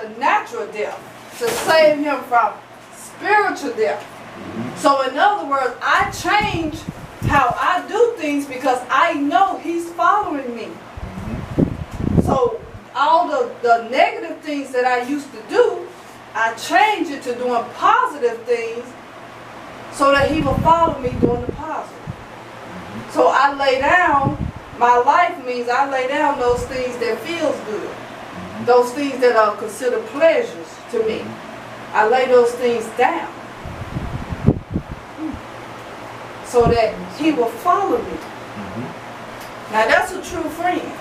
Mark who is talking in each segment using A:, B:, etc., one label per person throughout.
A: the natural death to save him from spiritual death. So in other words, I change how I do things because I know he's following me. So all the negative things that I used to do, I change it to doing positive things so that he will follow me doing the positive. So I lay down, my life means I lay down those things that feels good. Those things that are considered pleasures to me. I lay those things down. So that he will follow me. Now that's a true friend.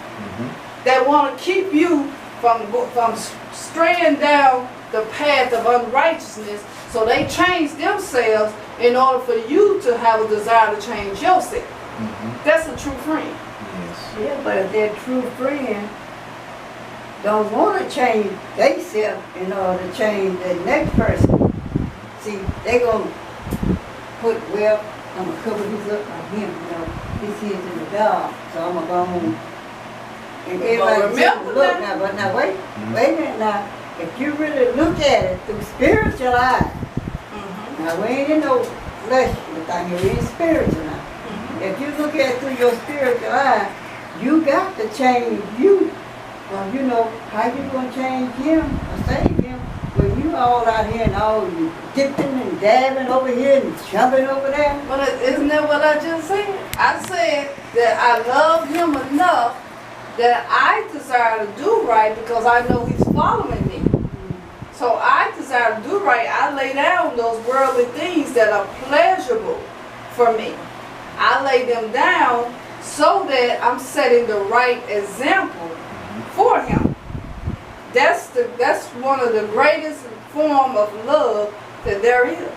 A: That want to keep you from straying down the path of unrighteousness. So they change themselves in order for you to have a desire to change yourself. That's a true friend.
B: Yes.
C: Yeah, but if that true friend don't want to change themselves in order to change the next person, see, they gonna put, well, I'm gonna cover this up like him, you know, this is in the dark, so I'm gonna go home. And everybody
A: remember
C: look
A: that.
C: now, but now wait a minute now. If you really look at it through spiritual eyes, now we ain't in no fleshly thing, we're in spiritual now. If you look at it through your spiritual eye, you got to change you. Well, you know, how you gonna change him or save him when you all out here and all you dipping and dabbing over here and jumping over there?
A: Well, isn't that what I just said? I said that I love him enough that I desire to do right because I know he's following me. So I desire to do right. I lay down those worldly things that are pleasurable for me. I lay them down so that I'm setting the right example for him. That's one of the greatest form of love that there is.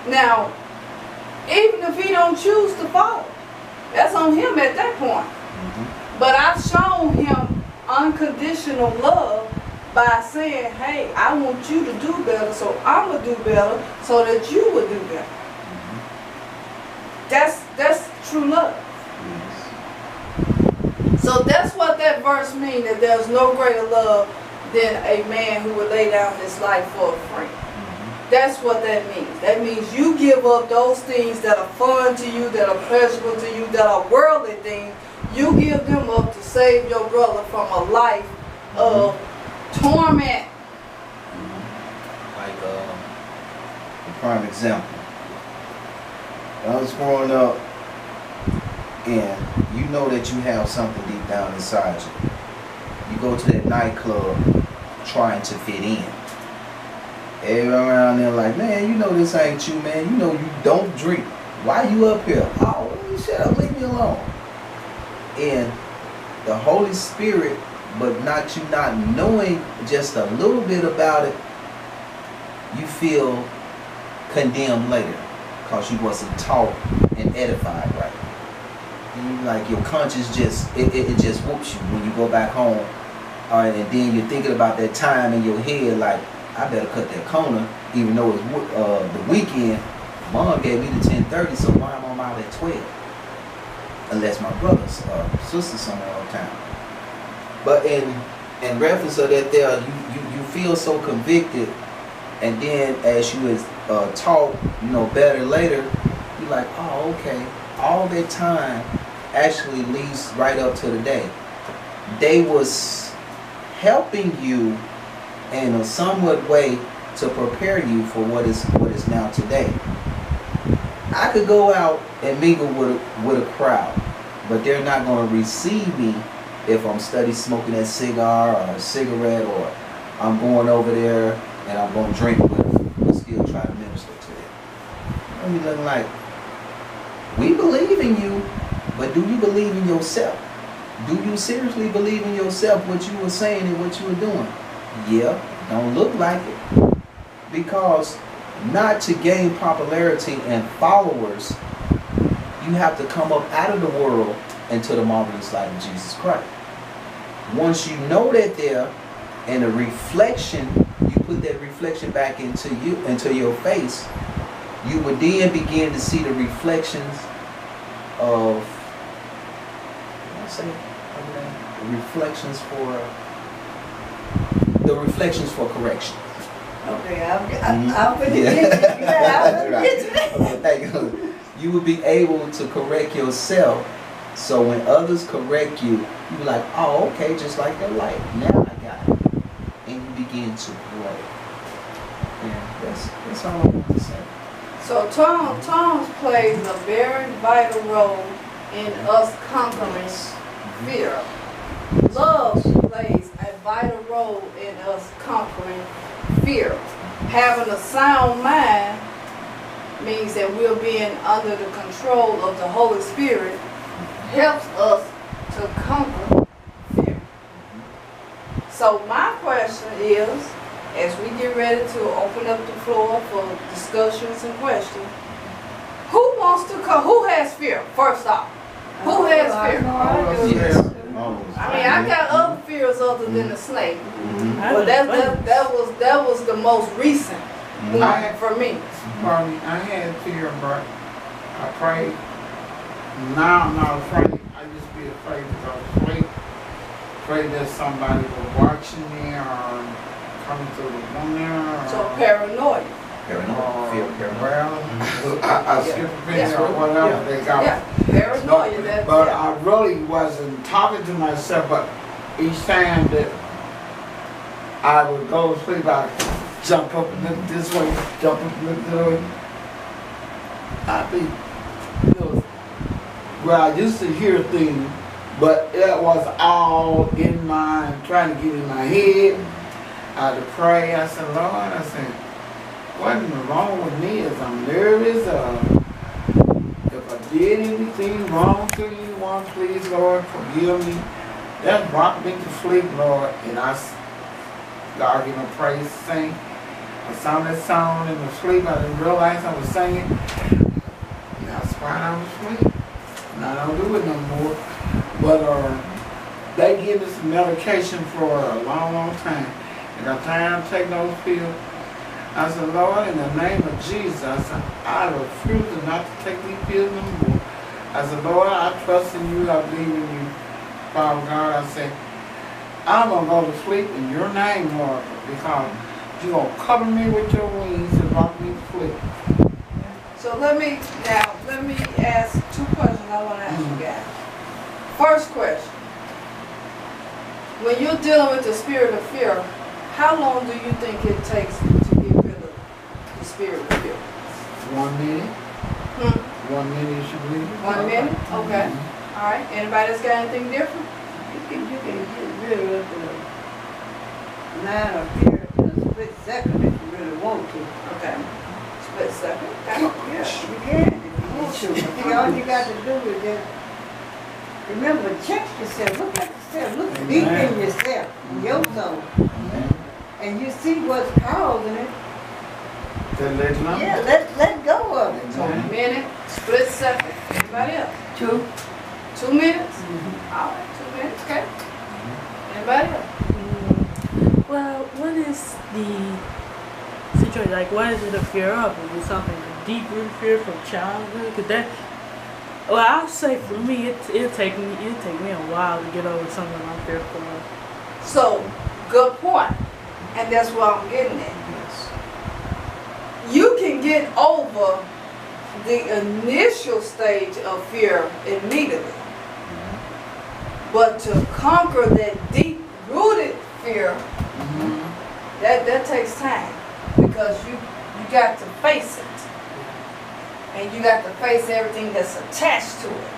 A: Now, even if he don't choose to follow, that's on him at that point. But I've shown him unconditional love by saying, hey, I want you to do better, so I'm going to do better so that you will do better. That's true love. So that's what that verse means, that there's no greater love than a man who would lay down his life for a friend. That's what that means. That means you give up those things that are fun to you, that are pleasurable to you, that are worldly things. You give them up to save your brother from a life of torment.
B: Like a prime example. When I was growing up, and you know that you have something deep down inside you. You go to that nightclub trying to fit in. Everyone around there like, man, you know this ain't you, man. You know you don't drink. Why you up here? Oh, shut up, leave me alone. And the Holy Spirit, but not you not knowing just a little bit about it, you feel condemned later because you wasn't taught and edified right. And you like your conscience just it just whoops you when you go back home. All right, and then you're thinking about that time in your head like, I better cut that corner, even though it's the weekend. Mom gave me the 10:30, so why am I out at 12? Unless my brother's sister somewhere on town. But in reference to that, there you feel so convicted, and then as you is taught, you know, better later, you're like, oh, okay. All that time actually leads right up to the day. They was helping you in a somewhat way to prepare you for what is now today. I could go out and mingle with a crowd, but they're not going to receive me if I'm steady smoking that cigar or a cigarette, or I'm going over there and I'm going to drink with them, but still try to minister to them. I mean, looking like, we believe in you, but do you believe in yourself? Do you seriously believe in yourself, what you were saying and what you were doing? Yeah, don't look like it. Because not to gain popularity and followers, you have to come up out of the world into the marvelous light of Jesus Christ. Once you know that there, and a reflection, you put that reflection back into you, into your face, you would then begin to see the reflections of, reflections for the reflections for correction.
C: Okay,
B: Mhm.
C: I'm gonna
B: Yeah.
C: get you. Yeah, I'm gonna
B: Right.
C: get you.
B: Okay, thank you. You will be able to correct yourself. So when others correct you, you be like, oh, okay, just like that light. Now I got it. And you begin to grow. Yeah, that's all I want to say.
A: So tongues plays a very vital role in us conquering fear. Love plays a vital role in us conquering fear. Having a sound mind means that we're being under the control of the Holy Spirit, helps us to conquer fear. So my question is, as we get ready to open up the floor for discussions and questions, who has fear, first off? Who has fear?
B: Yes.
A: I mean, I got other fears other than the snake.
B: Mhm.
A: But that was the most recent
B: Mhm.
A: one for me.
D: Pardon me, I had fear, but I prayed. Now I'm not afraid. I used to be afraid because I was afraid that somebody was watching me or coming through the window.
A: So paranoia.
B: Paranoia. Feel paranoia.
D: Well, I skip a beat or whatever they got.
A: Yeah, paranoia.
D: But I really wasn't talking to myself, but each time that I would go to sleep, I'd jump up and look this way, jump up and look this way. I'd be, well, I used to hear things, but it was all in my, trying to get in my head. I had to pray. I said, Lord, I said, what's wrong with me is I'm nervous. If I did anything wrong to you, Lord, please, Lord, forgive me. That brought me to sleep, Lord, and I started giving a praise to sing. I sang that song in the sleep. I didn't realize I was singing. That's why I was asleep. And I don't do it no more. But they give me some medication for a long, long time. And I time to take those pills. I said, Lord, in the name of Jesus, I said, I refuse not to take these pills no more. I said, Lord, I trust in you, I believe in you. Father God, I said, I'm going to go to sleep in your name, Lord, because you're going to cover me with your wings and rock me to sleep.
A: So let me ask two questions I want to ask you guys. First question. When you're dealing with the spirit of fear, how long do you think it takes to get rid of the spirit of fear?
D: 1 minute. 1 minute, you should believe.
A: 1 minute? Okay. All right. Anybody else got anything different?
C: You can get rid of the line of fear in a split second if you really want to.
A: Okay. Split second. Okay.
C: Yeah, you can if you want to. See, all you got to do is just remember, check yourself, look at yourself, look deep in yourself, in your soul, and you see what's causing it.
D: Then let it know.
C: Yeah, let go of it.
A: So 1 minute, split second. Anybody else?
C: 2.
A: 2 minutes? All right, 2 minutes, okay. Anybody else?
E: Well, what is the situation? Like, what is it a fear of? Is it something deep-rooted fear from childhood? Could that? Well, I'll say for me, it'll take me a while to get over something I'm fearful of.
A: So, good point. And that's what I'm getting at.
B: Yes.
A: You can get over the initial stage of fear immediately. But to conquer that deep-rooted fear, that takes time. Because you got to face it. And you got to face everything that's attached to it.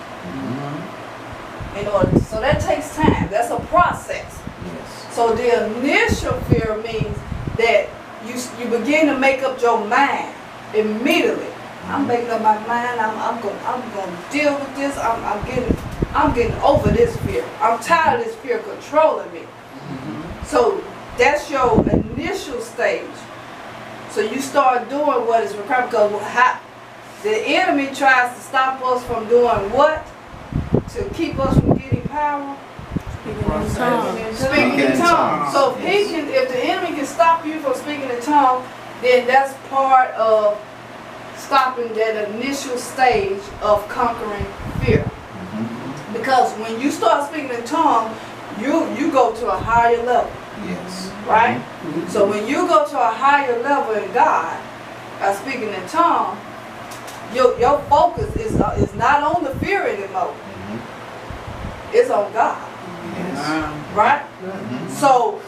A: In order, so that takes time. That's a process.
B: Yes.
A: So the initial fear means that you begin to make up your mind immediately. I'm making up my mind. I'm going to deal with this. I'm getting over this fear. I'm tired of this fear controlling me. So that's your initial stage. So you start doing what is required, because the enemy tries to stop us from doing what? To keep us from getting power? Speaking in tongues. So if the enemy can stop you from speaking in tongues, then that's part of stopping that initial stage of conquering fear. Because when you start speaking in tongues, you go to a higher level.
B: Yes.
A: right? So when you go to a higher level in God, by speaking in tongues, your focus is not on the fear anymore. It's on God,
B: Yes.
A: right?
B: Mhm.
A: So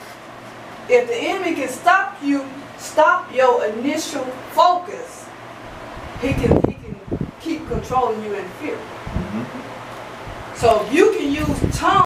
A: if the enemy can stop your initial focus, he can keep controlling you in fear.
B: Mhm.
A: So if you can use tongues